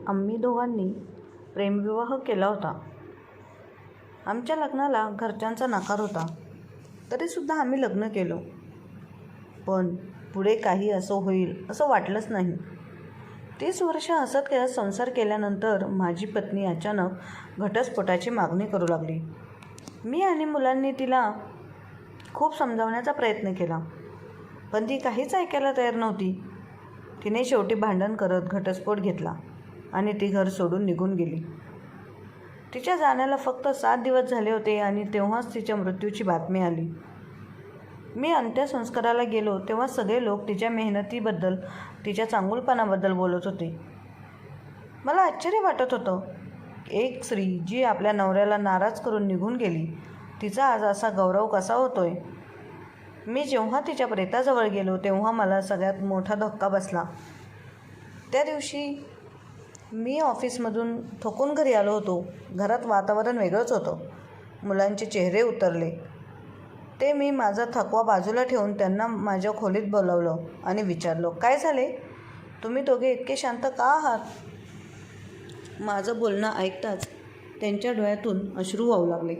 आम्ही दोघांनी प्रेमविवाह केला होता. आमच्या लग्नाला घरच्यांचा नकार होता. तरीसुद्धा आम्ही लग्न केलं. पण पुढे काही असं होईल असं वाटलंच नाही. 30 वर्ष हसत खेळत संसार केल्यानंतर माझी पत्नी अचानक घटस्फोटाची मागणी करू लागली. मी आणि मुलांनी तिला खूप समजावण्याचा प्रयत्न केला, पण ती काहीच ऐकायला तयार नव्हती. तिने शेवटी भांडण करत घटस्फोट घेतला आणि ती घर सोडून निघून गेली. तिच्या जाण्याला फक्त 7 दिवस झाले होते आणि तेव्हाच तिच्या मृत्यूची बातमी आली. मी अंत्यसंस्काराला गेलो तेव्हा सगळे लोक तिच्या मेहनतीबद्दल, तिच्या चांगुलपणाबद्दल बोलत होते. मला आश्चर्य वाटत होतं. एक स्त्री जी आपल्या नवऱ्याला नाराज करून निघून गेली, तिचा आज असा गौरव कसा होतोय? मी जेव्हा तिच्या प्रेताजवळ गेलो तेव्हा मला सगळ्यात मोठा धक्का बसला. त्या दिवशी मी ऑफिसमधून थकून घरी आलो होतो. घरात वातावरण वेगळंच होतं. मुलांचे चेहरे उतरले. ते मी माझा थकवा बाजूला ठेवून त्यांना माझ्या खोलीत बोलावलं आणि विचारलं, काय झाले? तुम्ही दोघे इतके शांत का आहात? माझं बोलणं ऐकताच त्यांच्या डोळ्यातून अश्रू वाहू लागले.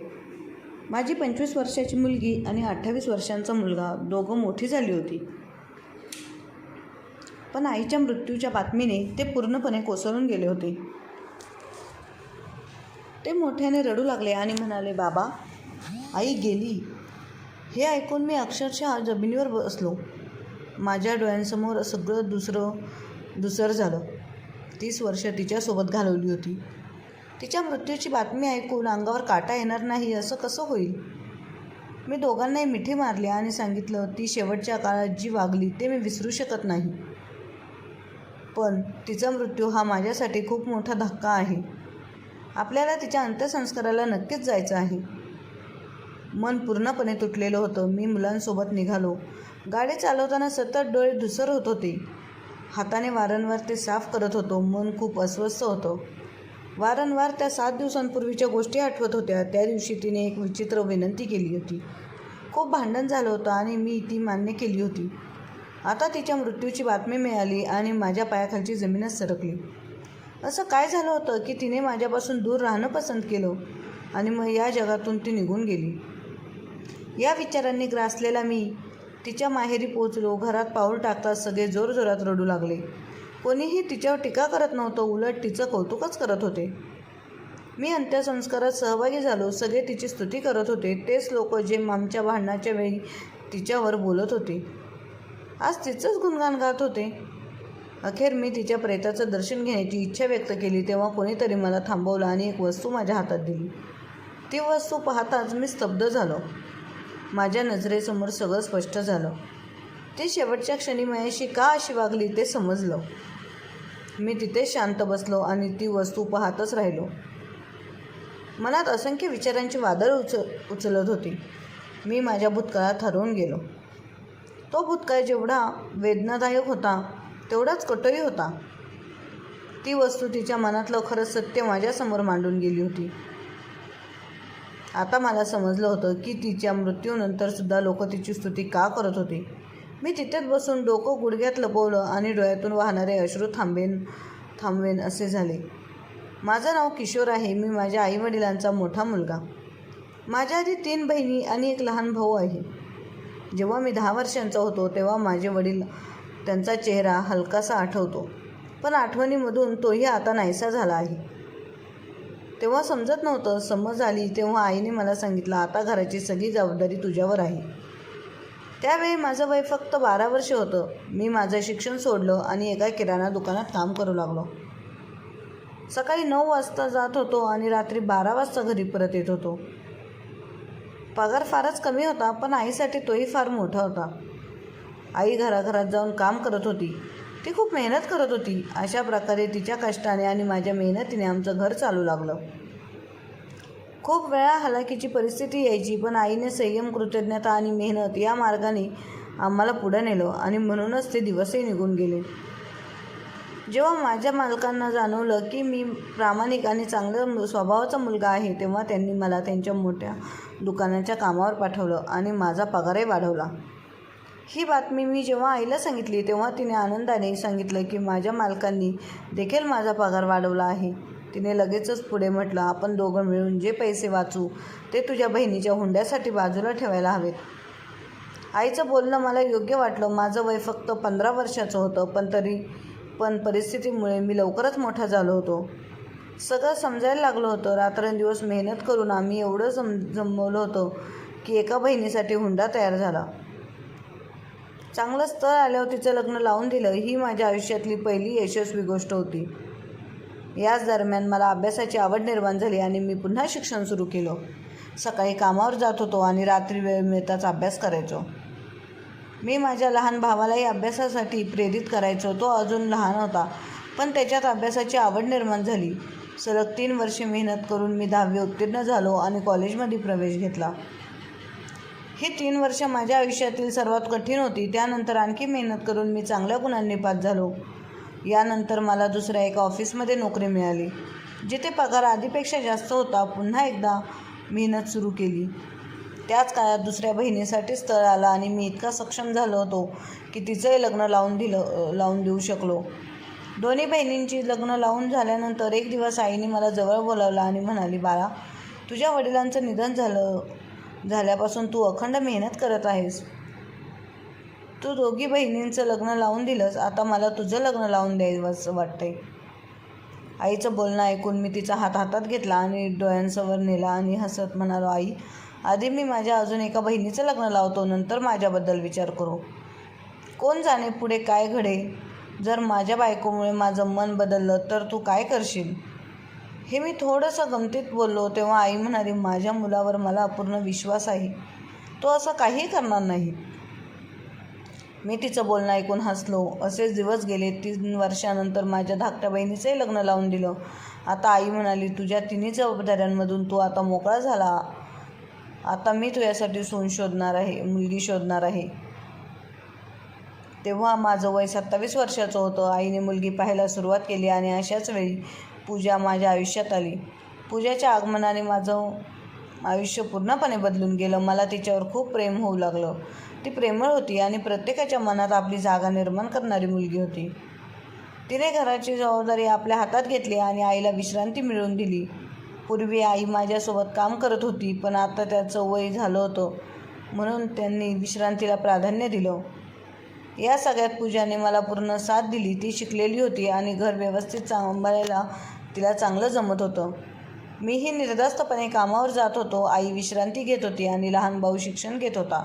माझी 25 वर्षाची मुलगी आणि 28 वर्षांचा मुलगा, दोघं मोठी झाली होती. पण आईच्या मृत्यूच्या बातमीने ते पूर्णपणे कोसळून गेले होते. ते मोठ्याने रडू लागले आणि म्हणाले, बाबा, आई गेली. हे ऐकून मी अक्षरशः जमिनीवर बसलो. माझ्या डोळ्यांसमोर सगळं धूसर झालं. 30 वर्ष तिच्यासोबत घालवली होती. तिच्या मृत्यूची बातमी ऐकून अंगावर काटा येणार नाही असं कसं होईल? मी दोघांनाही मिठी मारली आणि सांगितलं, ती शेवटच्या काळात जी वागली ते मी विसरू शकत नाही. पण तिचा मृत्यू हा माझ्यासाठी खूप मोठा धक्का आहे. आपल्याला तिच्या अंत्यसंस्काराला नक्कीच जायचं आहे. मन पूर्णपणे तुटलेलं होतं. मी मुलांसोबत निघालो. गाडी चालवताना सतत डोळे धुसर होत होते. हाताने वारंवार ते साफ करत होतो. मन खूप अस्वस्थ होतं. वारंवार त्या 7 दिवसांपूर्वीच्या गोष्टी आठवत होत्या. त्या दिवशी तिने एक विचित्र विनंती केली होती. खूप भांडण झालं होतं आणि मी ती मान्य केली होती. आता तिच्या मृत्यूची बातमी मिळाली आणि माझ्या पायाखालची जमीनच सरकली. असं काय झालं होतं की तिने माझ्यापासून दूर राहणं पसंत केलं आणि मग या जगातून ती निघून गेली? या विचारांनी ग्रासलेला मी तिच्या माहेरी पोचलो. घरात पाऊल टाकताच सगळे जोरजोरात रडू लागले. कोणीही तिच्यावर टीका करत नव्हतं, उलट तिचं कौतुकच करत होते. मी अंत्यसंस्कारात सहभागी झालो. सगळे तिची स्तुती करत होते. तेच लोक जे आमच्या भांडणाच्या वेळी तिच्यावर बोलत होते, आज तिचंच गुणगान गात होते. अखेर मी तिच्या प्रेताचं दर्शन घेण्याची इच्छा व्यक्त केली तेव्हा कोणीतरी मला थांबवलं आणि एक वस्तू माझ्या हातात दिली. ती वस्तू पाहताच मी स्तब्ध झालो. माझ्या नजरेसमोर सगळं स्पष्ट झालं. ती शेवटच्या क्षणी माझ्याशी का अशी वागली ते समजलं. मी तिथेच शांत बसलो आणि ती वस्तू पाहतच राहिलो. मनात असंख्य विचारांची वादळ उचलत होती. मी माझ्या भूतकाळात हरवून गेलो. तो भूतकाळ जेवढा वेदनादायक होता तेवढाच कटोही होता. ती वस्तू तिच्या मनातलं खरं सत्य माझ्यासमोर मांडून गेली होती. आता मला समजलं होतं की तिच्या मृत्यूनंतरसुद्धा लोक तिची स्तुती का करत होते. मी तिथेच बसून डोकं गुडघ्यात लपवलं आणि डोळ्यातून वाहणारे अश्रू थांबवेन असे झाले. माझं नाव किशोर आहे. मी माझ्या आईवडिलांचा मोठा मुलगा. माझ्या आधी 3 बहिणी आणि एक लहान भाऊ आहे. जेव्हा मी 10 वर्षांचा होतो तेव्हा माझे वडील, त्यांचा चेहरा हलकासा आठवतो, पण आठवणीमधून तोही आता नाहीसा झाला आहे. तेव्हा समजत नव्हतं. समज आली तेव्हा आईने मला सांगितलं, आता घराची सगळी जबाबदारी तुझ्यावर आहे. त्यावेळी माझं वय फक्त 12 वर्ष होतं. मी माझं शिक्षण सोडलं आणि एका किराणा दुकानात काम करू लागलो. सकाळी 9 वाजता जात होतो आणि रात्री 12 वाजता घरी परत येत होतो. पगार फारच कमी होता, पण आईसाठी तोही फार मोठा होता. आई घराघरात जाऊन काम करत होती. ती खूप मेहनत करत होती. अशा प्रकारे तिच्या कष्टाने आणि माझ्या मेहनतीने आमचं घर चालू लागलं. खूप वेळा हलाखीची परिस्थिती यायची, पण आईने संयम, कृतज्ञता आणि मेहनत या मार्गाने आम्हाला पुढे नेलं आणि म्हणूनच ते दिवसही निघून गेले. जेव्हा माझ्या मालकांना जाणवलं की मी प्रामाणिक आणि चांगल्या स्वभावाचा मुलगा आहे तेव्हा त्यांनी मला त्यांच्या मोठ्या दुकानाच्या कामावर पाठवलं आणि माझा पगारही वाढवला. ही बातमी मी जेव्हा आईला सांगितली तेव्हा तिने आनंदाने सांगितलं की माझ्या मालकांनी देखील माझा पगार वाढवला आहे. तिने लगेचच पुढे म्हटलं, आपण दोघं मिळून जे पैसे वाचू ते तुझ्या बहिणीच्या हुंड्यासाठी बाजूला ठेवायला हवेत. आईचं बोलणं मला योग्य वाटलं. माझं वय फक्त 15 वर्षाचं होतं, पण परिस्थितीमुळे मी लवकरच मोठा झालो होतो. सगळं समजायला लागलं होतं. रात्रंदिवस मेहनत करून आम्ही एवढं जमवलं होतं की एका बहिणीसाठी हुंडा तयार झाला. चांगलं स्थळ आल्यावर तिचं लग्न लावून दिलं. ही माझ्या आयुष्यातली पहिली यशस्वी गोष्ट होती. याच दरम्यान मला अभ्यासाची आवड निर्माण झाली आणि मी पुन्हा शिक्षण सुरू केलं. सकाळी कामावर जात होतो आणि रात्री वेळ मिळताच अभ्यास करायचो. मी माझ्या लहान भावालाही अभ्यासासाठी प्रेरित करायचो. तो अजून लहान होता, पण त्याच्यात अभ्यासाची आवड निर्माण झाली. सलग 3 वर्षे मेहनत करून मी 10वी उत्तीर्ण झालो आणि कॉलेजमध्ये प्रवेश घेतला. ही 3 वर्ष माझ्या आयुष्यातील सर्वात कठीण होती. त्यानंतर आणखी मेहनत करून मी चांगल्या गुणांनी पास झालो. यानंतर मला दुसऱ्या एका ऑफिसमध्ये नोकरी मिळाली, जिथे पगार आधीपेक्षा जास्त होता. पुन्हा एकदा मेहनत सुरू केली. त्याच काळात दुसऱ्या बहिणीसाठी स्थळ आलं आणि मी इतका सक्षम झालो होतो की तिचंही लग्न लावून देऊ शकलो. दोन्ही बहिणींची लग्न लावून झाल्यानंतर एक दिवस आईने मला जवळ बोलावलं आणि म्हणाली, बाळा, तुझ्या वडिलांचं निधन झाल्यापासून तू अखंड मेहनत करत आहेस. तू दोघी बहिणींचं लग्न लावून दिलंस, आता मला तुझं लग्न लावून द्यावंसं वाटतंय. आईचं बोलणं ऐकून मी तिचा हात हातात घेतला आणि डोळ्यांसमोर नेला आणि हसत म्हणालो, आई, आधी मी माझ्या अजून एका बहिणीचं लग्न लावतो, नंतर माझ्याबद्दल विचार करू. कोण जाणे पुढे काय घडे. जर माझ्या बायकोमुळे माझं मन बदललं तर तू काय करशील. हे मी थोडंसं गमतीत बोललो तेव्हा आई म्हणाली, माझ्या मुलावर मला पूर्ण विश्वास आहे. तो असं काहीही करणार नाही. मी तिचं बोलणं ऐकून हसलो. असेच दिवस गेले. 3 वर्षानंतर माझ्या धाकट्या बहिणीचंही लग्न लावून दिलं. आता आई म्हणाली, तुझ्या तिन्ही जबाबदाऱ्यांमधून तू आता मोकळा झाला. आता मी तुझ्यासाठी मुलगी शोधणार आहे. तेव्हा माझं वय 27 वर्षाचं होतं. आईने मुलगी पाहायला सुरुवात केली आणि अशाच वेळी पूजा माझ्या आयुष्यात आली. पूजाच्या आगमनाने माझं आयुष्य पूर्णपणे बदलून गेलं. मला तिच्यावर खूप प्रेम होऊ लागलं. ती प्रेमळ होती आणि प्रत्येकाच्या मनात आपली जागा निर्माण करणारी मुलगी होती. तिने घराची जबाबदारी आपल्या हातात घेतली आणि आईला विश्रांती मिळवून दिली. पूर्वी आई माझ्यासोबत काम करत होती, पण आता त्याचं वय झालं होतं म्हणून त्यांनी विश्रांतीला प्राधान्य दिलं. या सगळ्यात पूजाने मला पूर्ण साथ दिली. ती शिकलेली होती आणि घर व्यवस्थित सांभाळायला तिला चांगलं जमत होतं. मीही निर्धास्तपणे कामावर जात होतो. आई विश्रांती घेत होती आणि लहान भाऊ शिक्षण घेत होता.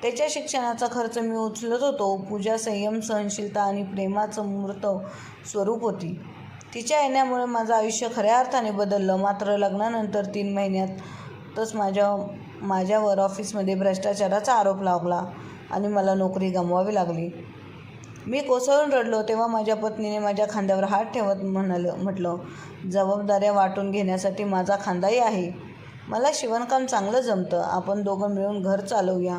त्याच्या शिक्षणाचा खर्च मी उचलत होतो. पूजा संयम, सहनशीलता आणि प्रेमाचं मूर्त स्वरूप होती. तिच्या येण्यामुळे माझं आयुष्य खऱ्या अर्थाने बदललं. मात्र लग्नानंतर 3 महिन्यातच माझ्यावर ऑफिसमध्ये भ्रष्टाचाराचा आरोप लागला आणि मला नोकरी गमवावी लागली. मी कोसळून रडलो. तेव्हा माझ्या पत्नीने माझ्या खांद्यावर हात ठेवत म्हटलं, जबाबदाऱ्या वाटून घेण्यासाठी माझा खांदाही आहे. मला शिवणकाम चांगलं जमतं. आपण दोघं मिळून घर चालवूया.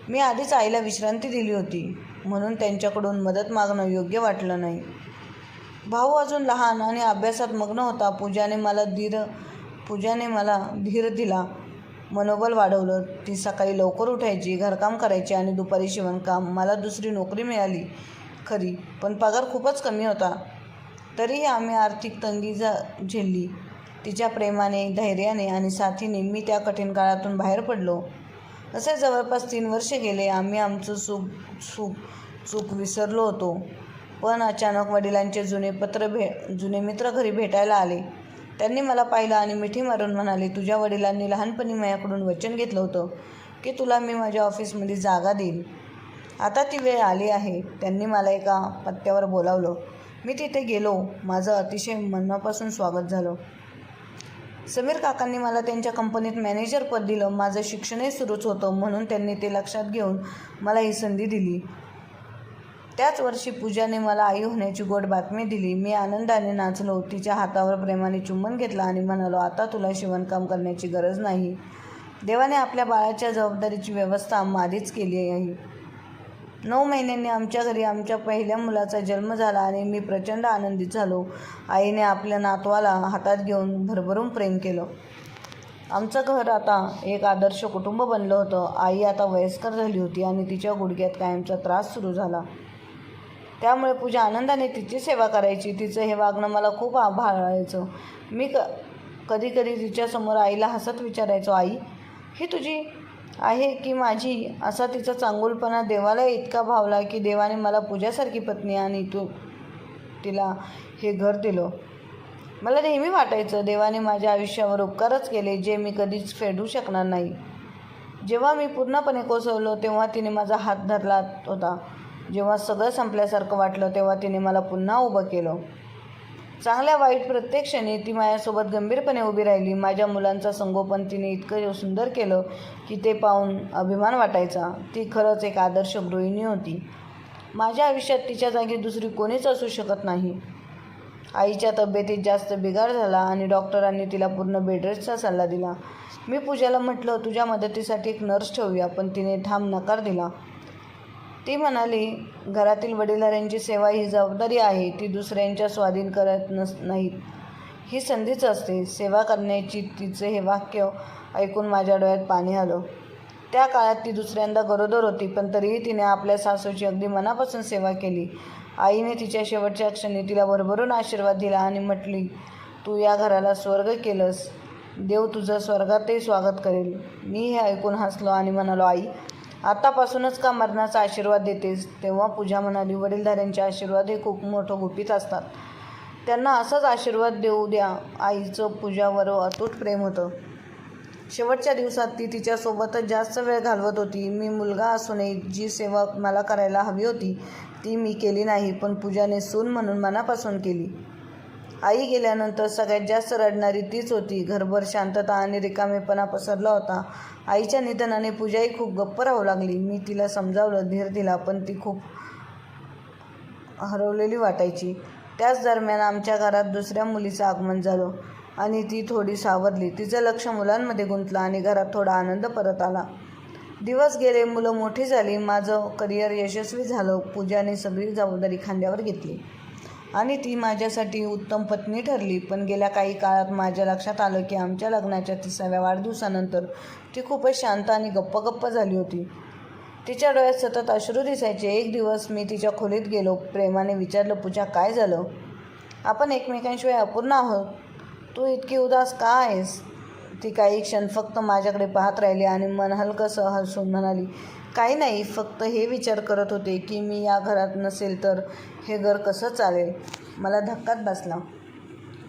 मी आधीच आईला विश्रांती दिली होती म्हणून त्यांच्याकडून मदत मागणं योग्य वाटलं नाही. भाऊ अजून लहान आणि अभ्यासात मग्न होता. पूजाने मला धीर दिला, मनोबल वाढवलं. ती सकाळी लवकर उठायची, घरकाम करायची आणि दुपारी शिवणकाम. मला दुसरी नोकरी मिळाली खरी, पण पगार खूपच कमी होता. तरीही आम्ही आर्थिक तंगी झेलली. तिच्या प्रेमाने, धैर्याने आणि साथीने मी त्या कठीण काळातून बाहेर पडलो. असे जवळपास 3 वर्षे गेले. आम्ही आमचं चूक विसरलो होतो. पण अचानक वडिलांचे जुने मित्र घरी भेटायला आले. त्यांनी मला पाहिलं आणि मिठी मारून म्हणाले, तुझ्या वडिलांनी लहानपणी माझ्याकडून वचन घेतलं होतं की तुला मी माझ्या ऑफिसमध्ये जागा देईन. आता ती वेळ आली आहे. त्यांनी मला एका पत्त्यावर बोलावलं. मी तिथे गेलो. माझं अतिशय मनापासून स्वागत झालं. समीर काकांनी मला त्यांच्या कंपनीत मॅनेजर पद दिलं. माझं शिक्षणही सुरूच होतं म्हणून त्यांनी ते लक्षात घेऊन मला ही संधी दिली. त्याच वर्षी पूजाने मला आई होण्याची गोड बातमी दिली. मी आनंदाने नाचलो. तिच्या हातावर प्रेमाने चुंबन घेतलं आणि म्हणालो, आता तुला शिवणकाम करण्याची गरज नाही. देवाने आपल्या बाळाच्या जबाबदारीची व्यवस्था आधीच केली आहे. 9 महिन्यांनी आमच्या घरी आमच्या पहिल्या मुलाचा जन्म झाला आणि मी प्रचंड आनंदित झालो. आईने आपल्या नातवाला हातात घेऊन भरभरून प्रेम केलं. आमचं घर आता एक आदर्श कुटुंब बनलं होतं. आई आता वयस्कर झाली होती आणि तिच्या गुडघ्यात कायमचा त्रास सुरू झाला. त्यामुळे पूजा आनंदाने तिची सेवा करायची. तिचं हे वागणं मला खूप भाळायचं. मी कधी कधी तिच्यासमोर आईला हसत विचारायचो, आई ही तुझी आहे की माझी? असा तिचा चांगुलपणा देवाला इतका भावला की देवाने मला पूजासारखी पत्नी आणि तिला हे घर दिलं. मला नेहमी वाटायचं देवाने माझ्या आयुष्यावर उपकारच केले जे मी कधीच फेडू शकणार नाही. जेव्हा मी पूर्णपणे कोसळलो तेव्हा तिने माझा हात धरला होता. जेव्हा सगळं संपल्यासारखं वाटलं तेव्हा तिने मला पुन्हा उभं केलं. चांगल्या वाईट प्रत्येक क्षणी ती माझ्यासोबत गंभीरपणे उभी राहिली. माझ्या मुलांचं संगोपन तिने इतकं सुंदर केलं की ते पाहून अभिमान वाटायचा. ती खरंच एक आदर्श गृहिणी होती. माझ्या आयुष्यात तिच्या जागी दुसरी कोणीच असू शकत नाही. आईच्या तब्येतीत जास्त बिघाड झाला आणि डॉक्टरांनी तिला पूर्ण बेडरेस्टचा सल्ला दिला. मी पूजाला म्हटलं, तुझ्या मदतीसाठी एक नर्स ठेवूया, पण तिने ठाम नकार दिला. ती म्हणाली, घरातील वडीलधाऱ्यांची सेवा ही जबाबदारी आहे, ती दुसऱ्यांच्या स्वाधीन करत नाहीत. ही संधीच असते. सेवा करण्याची तिचे हे वाक्य ऐकून माझ्या डोळ्यात पाणी आलं. त्या काळात ती दुसऱ्यांदा गरोदर होती, पण तरीही तिने आपल्या सासूची अगदी मनापासून सेवा केली. आईने तिच्या शेवटच्या क्षणी तिला भरभरून आशीर्वाद दिला आणि म्हटली, तू या घराला स्वर्ग केलंस. देव तुझं स्वर्गातही स्वागत करेल. मी हे ऐकून हसलो आणि म्हणालो, आई आतापासूनच का मरणाचा आशीर्वाद देतेस? तेव्हा पूजा म्हणाली, वडीलधाऱ्यांचे आशीर्वाद हे खूप मोठं गुपित असतात. त्यांना असाच आशीर्वाद देऊ द्या. आईचं पूजावर अतूट प्रेम होतं. शेवटच्या दिवसात ती तिच्यासोबतच जास्त वेळ घालवत होती. मी मुलगा असूनही जी सेवा मला करायला हवी होती ती मी केली नाही, पण पूजाने सून म्हणून मनापासून केली. आई गेल्यानंतर सगळ्यात जास्त रडणारी तीच होती. घरभर शांतता आणि रिकामेपणा पसरला होता. आईच्या निधनाने पूजाही खूप गप्प राहू लागली. मी तिला समजावलं, धीर दिला, पण ती खूप हरवलेली वाटायची. त्याच दरम्यान आमच्या घरात दुसऱ्या मुलीचं आगमन झालं आणि ती थोडी सावरली. तिचं लक्ष मुलांमध्ये गुंतलं आणि घरात थोडा आनंद परत आला. दिवस गेले, मुलं मोठी झाली, माझं करिअर यशस्वी झालं. पूजाने सगळी जबाबदारी खांद्यावर घेतली आणि ती माझ्यासाठी उत्तम पत्नी ठरली. पण गेल्या काही काळात माझ्या लक्षात आलं की आमच्या लग्नाच्या 30व्या वाढदिवसानंतर ती खूपच शांत आणि गप्प झाली होती. तिच्या डोळ्यात सतत अश्रू दिसायचे. एक दिवस मी तिच्या खोलीत गेलो. प्रेमाने विचारलं, पूजा काय झालं? आपण एकमेकांशिवाय अपूर्ण आहोत. तू इतकी उदास का आहेस? ती काही क्षण फक्त माझ्याकडे पाहत राहिली आणि मन हलकंसं हसून म्हणाली, काही नाही, फक्त हे विचार करत होते की मी या घरात नसेल तर हे घर कसं चालेल. मला धक्काच बसला.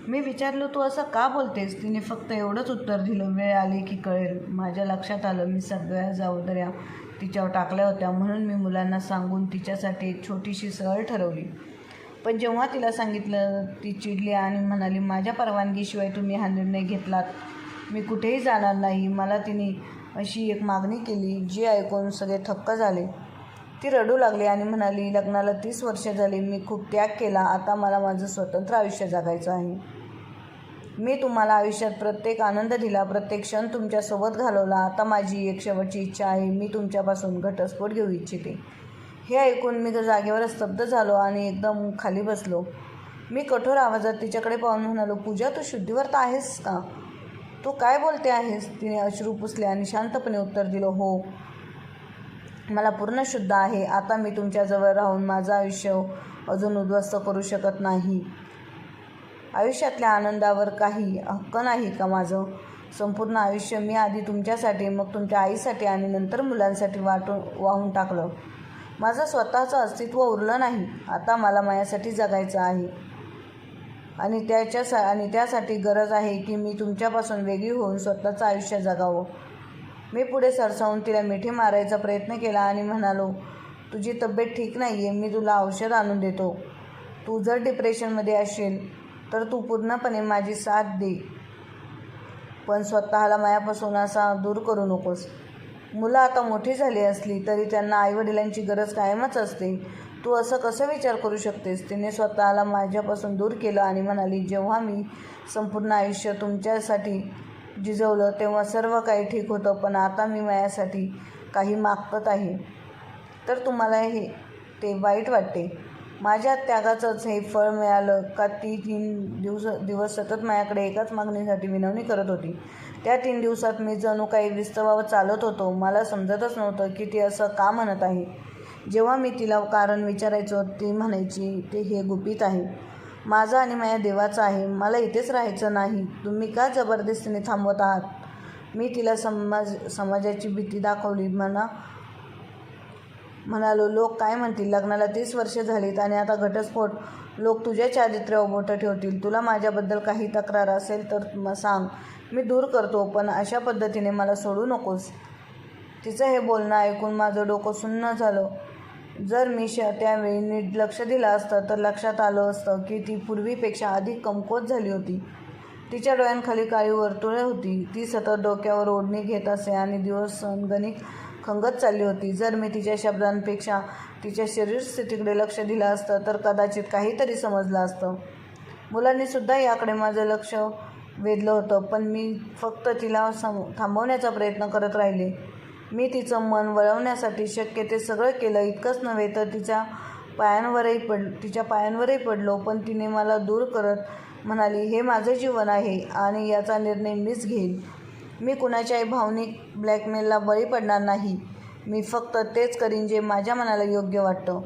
मी विचारलं, तू असं का बोलतेस? तिने फक्त एवढंच उत्तर दिलं, वेळ आली की कळेल. माझ्या लक्षात आलं मी सगळ्या जबाबदाऱ्या तिच्यावर टाकल्या होत्या, म्हणून मी मुलांना सांगून तिच्यासाठी एक छोटीशी सहल ठरवली. पण जेव्हा तिला सांगितलं ती चिडली आणि म्हणाली, माझ्या परवानगीशिवाय तुम्ही हा निर्णय घेतलात. मी कुठेही जाणार नाही. मला तिने अशी एक मागणी केली जी ऐकून सगळे थक्क झाले. ती रडू लागली आणि म्हणाली, लग्नाला 30 वर्षे झाली. मी खूप त्याग केला. आता मला माझं स्वतंत्र आयुष्य जगायचं आहे. मी तुम्हाला आयुष्यात प्रत्येक आनंद दिला, प्रत्येक क्षण तुमच्यासोबत घालवला. आता माझी एक शेवटची इच्छा आहे. मी तुमच्यापासून घटस्फोट घेऊ इच्छिते. हे ऐकून मी जागेवर स्तब्ध झालो आणि एकदम खाली बसलो. मी कठोर आवाजात तिच्याकडे पाहून म्हणालो, पूजा तू शुद्धीवर तर आहेस का? तू काय बोलते आहेस? तिने अश्रू पुसले आणि शांतपणे उत्तर दिलं, हो, मला पूर्ण शुद्ध आहे. आता मी तुमच्याजवळ राहून माझं आयुष्य अजून उद्ध्वस्त करू शकत नाही. आयुष्यातल्या आनंदावर काही हक्क नाही का माझं? संपूर्ण आयुष्य मी आधी तुमच्यासाठी, मग तुमच्या आईसाठी आणि नंतर मुलांसाठी वाहून टाकलं. माझं स्वतःचं अस्तित्व उरलं नाही. आता मला माझ्यासाठी जगायचं आहे आणि त्यासाठी गरज आहे की मी तुमच्यापासून वेगळी होऊन स्वतःचं आयुष्य जगावं. मी पुढे सरसावून तिला मिठी मारायचा प्रयत्न केला आणि म्हणालो, तुझी तब्येत ठीक नाही आहे. मी तुला औषध आणून देतो. तू जर डिप्रेशनमध्ये असेल तर तू पूर्णपणे माझी साथ दे, पण स्वतःला माझ्यापासून असा दूर करू नकोस. मुलं आता मोठी झाली असली तरी त्यांना आईवडिलांची गरज कायमच असते. तू असं कसं विचार करू शकतेस? तिने स्वतःला माझ्यापासून दूर केलं आणि म्हणाली, जेव्हा मी संपूर्ण आयुष्य तुमच्यासाठी झिजवलं तेव्हा सर्व काही ठीक होतं, पण आता मी माझ्यासाठी काही मागत आहे तर तुम्हाला ते वाईट वाटते. माझ्या त्यागाचंच हे फळ मिळालं का? ती 3 दिवस सतत माझ्याकडे एकाच मागणीसाठी विनवणी करत होती. त्या 3 दिवसात मी जणू काही विस्तवावर चालत होतो. मला समजतच नव्हतं की ती असं का म्हणत आहे. जेव्हा मी तिला कारण विचारायचो ती म्हणायची, ते हे गुपित आहे. माझं आणि माझ्या देवाचं आहे. मला इथेच राहायचं नाही. तुम्ही का जबरदस्तीने थांबवत आहात? मी तिला समाजाची भीती दाखवली. म्हणालो, लोक काय म्हणतील? लग्नाला 30 वर्षे झालीत आणि आता घटस्फोट. लोक तुझ्या चारित्र्यावर बोटं ठेवतील. तुला माझ्याबद्दल काही तक्रार असेल तर सांग, मी दूर करतो, पण अशा पद्धतीने मला सोडू नकोस. तिचं हे बोलणं ऐकून माझं डोकं सुन्न झालं. जर मी त्यावेळी नीट लक्ष दिलं असतं तर लक्षात आलं असतं की ती पूर्वीपेक्षा अधिक कमकुवत झाली होती. तिच्या डोळ्यांखाली काळी वर्तुळे होती. ती सतत डोक्यावर ओढणी घेत असे आणि दिवसगणिक खंगत चालली होती. जर मी तिच्या शब्दांपेक्षा तिच्या शरीरस्थितीकडे लक्ष दिलं असतं तर कदाचित काहीतरी समजलं असतं. मुलांनीसुद्धा याकडे माझं लक्ष वेधलं होतं, पण मी फक्त तिला थांबवण्याचा प्रयत्न करत राहिले. मी तिचं मन वळवण्यासाठी शक्य ते सगळं केलं. इतकंच नव्हे तर तिच्या पायांवरही पडलो, पण तिने मला दूर करत म्हणाली, हे माझं जीवन आहे आणि याचा निर्णय मीच घेईन. मी कुणाच्याही भावनिक ब्लॅकमेलला बळी पडणार नाही. मी फक्त तेच करीन जे माझ्या मनाला योग्य वाटतं.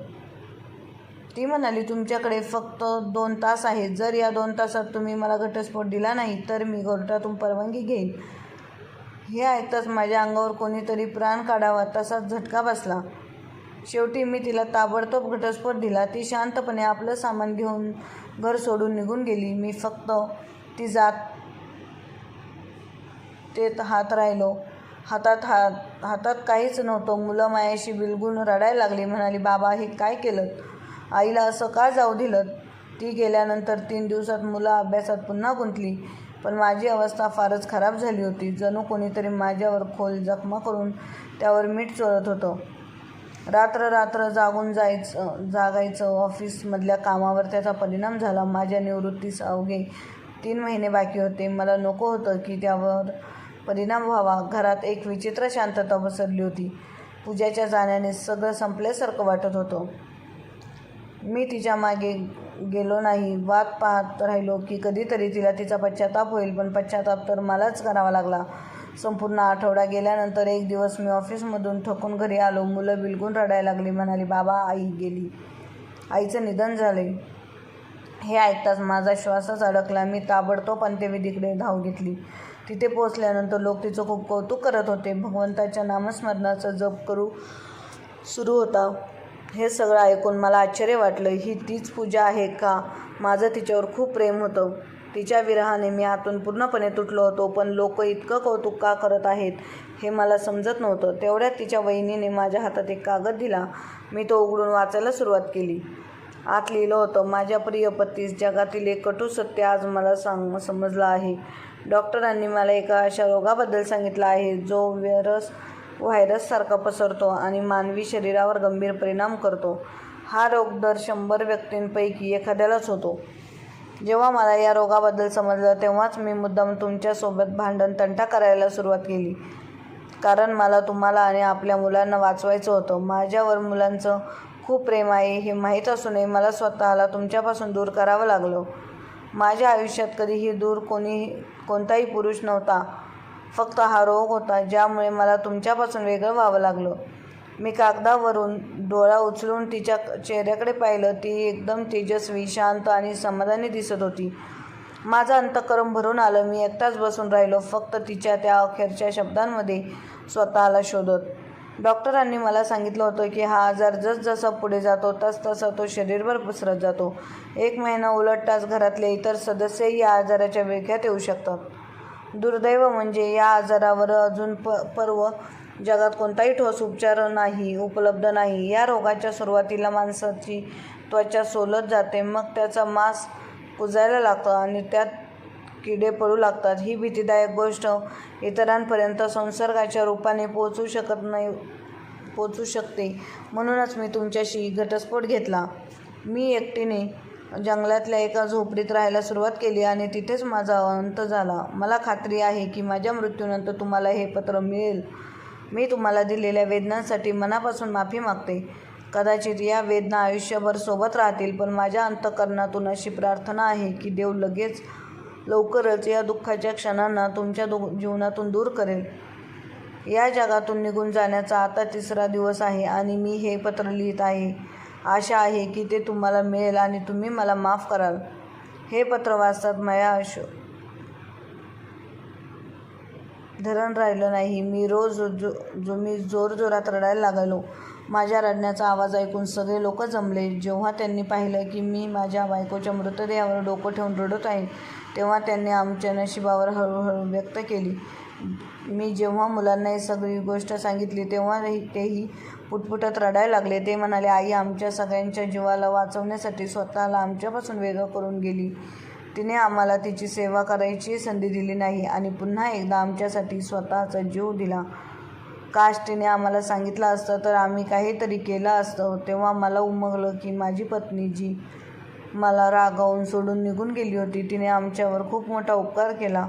ती म्हणाली, तुमच्याकडे फक्त 2 तास आहेत. जर या 2 तासात तुम्ही मला घटस्फोट दिला नाही तर मी कोर्टातून परवानगी घेईन. हे ऐकताच माझ्या अंगावर कोणीतरी प्राण काढावा तसाच झटका बसला. शेवटी मी तिला ताबडतोब घटस्फोट दिला. ती शांतपणे आपलं सामान घेऊन घर सोडून निघून गेली. मी फक्त ती जात ते हात राहिलो. हातात काहीच नव्हतं. मुलं माझ्याशी बिलगून रडायला लागली. म्हणाली, बाबा, हे काय केलं? आईला असं का जाऊ दिलं? ती गेल्यानंतर 3 दिवसात मुलं अभ्यासात पुन्हा गुंतली, पण माझी अवस्था फारच खराब झाली होती. जणू कोणीतरी माझ्यावर खोल जखमा करून त्यावर मीठ चोळत होतं. रात्र जागून जागायचं. ऑफिसमधल्या कामावर त्याचा परिणाम झाला. माझ्या निवृत्तीस अवघे 3 महिने बाकी होते. मला नको होतं की त्यावर परिणाम व्हावा. घरात एक विचित्र शांतता पसरली होती. पूजाच्या जाण्याने सगळं संपल्यासारखं वाटत होतं. मी तिच्या मागे गेलो नाही. वाट पाहत राहिलो की कधीतरी तिला तिचा पश्चाताप होईल, पण पश्चाताप तर मलाच करावा लागला. संपूर्ण आठवडा गेल्यानंतर एक दिवस मी ऑफिसमधून थकून घरी आलो. मुलं बिलगून रडायला लागली. म्हणाली, बाबा, आई गेली. आईचं निधन झाले. हे ऐकताच माझा श्वासच अडकला. मी ताबडतोब अंत्यविधीकडे धाव घेतली. तिथे पोहोचल्यानंतर लोक तिचं खूप कौतुक करत होते. भगवंताच्या नामस्मरणाचा जप सुरू होता. हे सगळं ऐकून मला आश्चर्य वाटलं. ही तीच पूजा आहे का? माझं तिच्यावर खूप प्रेम होतं. तिच्या विरहाने मी आतून पूर्णपणे तुटलो होतो, पण लोक इतकं कौतुक का करत आहेत हे मला समजत नव्हतं. तेवढ्यात तिच्या वहिनीने माझ्या हातात एक कागद दिला. मी तो उघडून वाचायला सुरुवात केली. आत लिहिलं होतं, माझ्या प्रिय पतीस, जगातील एक कटू सत्य आज मला समजलं आहे. डॉक्टरांनी मला एका अशा रोगाबद्दल सांगितलं आहे जो व्हायरससारखा पसरतो आणि मानवी शरीरावर गंभीर परिणाम करतो. हा रोग दर 100 व्यक्तींपैकी एखाद्यालाच होतो. जेव्हा मला या रोगाबद्दल समजलं तेव्हाच मी मुद्दाम तुमच्यासोबत भांडण-तंटा करायला सुरुवात केली, कारण मला तुम्हाला आणि आपल्या मुलांना वाचवायचं होतं. माझ्यावर मुलांचं खूप प्रेम आहे हे माहीत असूनही मला स्वतःला तुमच्यापासून दूर करावं लागलं. माझ्या आयुष्यात कधीही दूर कोणताही पुरुष नव्हता. फक्त हा रोग होता ज्यामुळे मला तुमच्यापासून वेगळं व्हावं लागलं. मी कागदावरून डोळा उचलून तिच्या चेहऱ्याकडे पाहिलं. ती एकदम तेजस्वी, शांत आणि समाधानी दिसत होती. माझं अंतःकरण भरून आलं. मी एकटाच बसून राहिलो, फक्त तिच्या त्या अखेरच्या शब्दांमध्ये स्वतःला शोधत. डॉक्टरांनी मला सांगितलं होतं की हा आजार जसजसा पुढे जातो तसतसा तो शरीरभर पसरत जातो. 1 महिना उलटताच घरातले इतर सदस्यही या आजाराच्या विळख्यात येऊ शकतात. दुर्दैव म्हणजे या आजारावर अजून जगात कोणताही ठोस उपचार उपलब्ध नाही. या रोगाच्या सुरुवातीला माणसाची त्वचा सोलत जाते, मग त्याचा मांस कुजायला लागतं आणि त्यात किडे पडू लागतात. ही भीतीदायक गोष्ट इतरांपर्यंत संसर्गाच्या रूपाने पोहोचू शकते. म्हणूनच मी तुमच्याशी घटस्फोट घेतला. मी एकटीने जंगलातल्या एका झोपडीत राहायला सुरुवात केली आणि तिथेच माझा अंत झाला. मला खात्री आहे की माझ्या मृत्यूनंतर तुम्हाला हे पत्र मिळेल. मी तुम्हाला दिलेल्या वेदनांसाठी मनापासून माफी मागते. कदाचित या वेदना आयुष्यभर सोबत राहतील, पण माझ्या अंतःकरणातून अशी प्रार्थना आहे की देव लवकरच या दुःखाच्या क्षणांना तुमच्या जीवनातून दूर करेल. या जगातून निघून जाण्याचा आता 3रा दिवस आहे आणि मी हे पत्र लिहित आहे. आशा आहे की ते तुम्हाला मिळेल आणि तुम्ही मला माफ कराल. हे पत्र वाचतात माझ्या धरण राहिलं नाही. मी जोरजोरात रडायला लागलो. माझ्या रडण्याचा आवाज ऐकून सगळे लोक जमले. जेव्हा त्यांनी पाहिलं की मी माझ्या बायकोच्या मृतदेहावर डोकं ठेवून रडत आहे, तेव्हा त्यांनी आमच्या नशिबावर हळूहळू व्यक्त केली. मी जेव्हा मुलांना ही सगळी गोष्ट सांगितली, तेव्हा तेही पुटपुटत रडायला लागले. ते म्हणाले, आई आमच्या सगळ्यांच्या जीवाला वाचवण्यासाठी स्वतःला आमच्यापासून वेगळं करून गेली. तिने आम्हाला तिची सेवा करायची संधी दिली नाही आणि पुन्हा एकदा आमच्यासाठी स्वतःचा जीव दिला. काश तिने आम्हाला सांगितलं असतं तर आम्ही काहीतरी केलं असतं. तेव्हा मला उमगलं की माझी पत्नी, जी मला रागावून सोडून निघून गेली होती, तिने आमच्यावर खूप मोठा उपकार केला.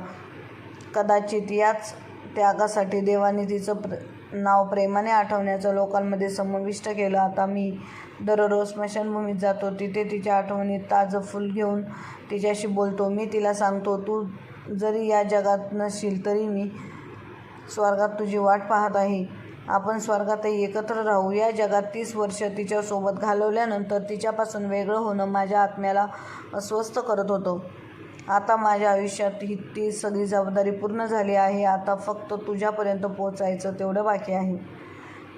कदाचित याच त्यागासाठी देवाने तिचं नाव प्रेमाने आठवण्याचं लोकांमध्ये समाविष्ट केलं. आता मी दररोज स्मशानभूमीत जातो. तिथे तिच्या आठवणीत ताजं फुल घेऊन तिच्याशी बोलतो. मी तिला सांगतो, तू जरी या जगात नसशील तरी मी स्वर्गात तुझी वाट पाहत आहे. आपण स्वर्गातही एकत्र राहू. या जगात 30 वर्ष तिच्यासोबत घालवल्यानंतर तिच्यापासून वेगळं होणं माझ्या आत्म्याला अस्वस्थ करत होतं. आता माझ्या आयुष्यात ती सगळी जबाबदारी पूर्ण झाली आहे. आता फक्त तुझ्यापर्यंत पोचायचं तेवढं बाकी आहे.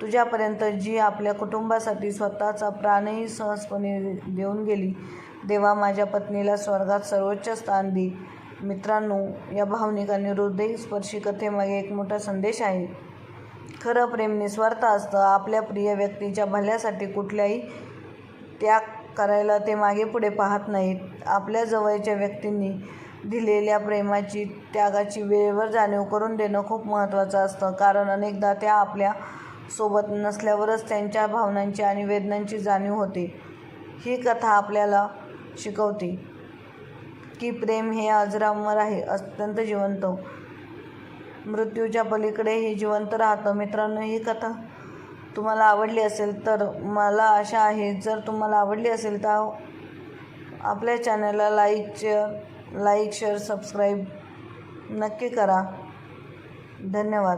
तुझ्यापर्यंत, जी आपल्या कुटुंबासाठी स्वतःचा प्राणही सहजपणे देऊन गेली. देवा माझ्या पत्नीला स्वर्गात सर्वोच्च स्थान दे. मित्रांनो, या भावनिक आणि हृदयस्पर्शी कथेमागे एक मोठा संदेश आहे. खरं प्रेम निस्वार्थ असतं. आपल्या प्रिय व्यक्तीच्या भल्यासाठी कुठलाही त्याग करायला ते मागे पुढे पाहत नाहीत. आपल्या जवळच्या व्यक्तींनी दिलेल्या प्रेमाची, त्यागाची वेळेवर जाणीव करून देणं खूप महत्त्वाचं असतं. कारण अनेकदा त्या आपल्या सोबत नसल्यावरच त्यांच्या भावनांची आणि वेदनांची जाणीव होते. ही कथा आपल्याला शिकवते की प्रेम हे अजरामर आहे, अत्यंत जिवंत. मृत्यूच्या पलीकडे हे जिवंत राहतं. मित्रांनो, ही कथा तुम्हाला आवडली असेल तर मला आशा आहे, जर तुम्हाला आवडली असेल तर आपल्या चॅनलला लाईक शेअर सबस्क्राईब नक्की करा. धन्यवाद.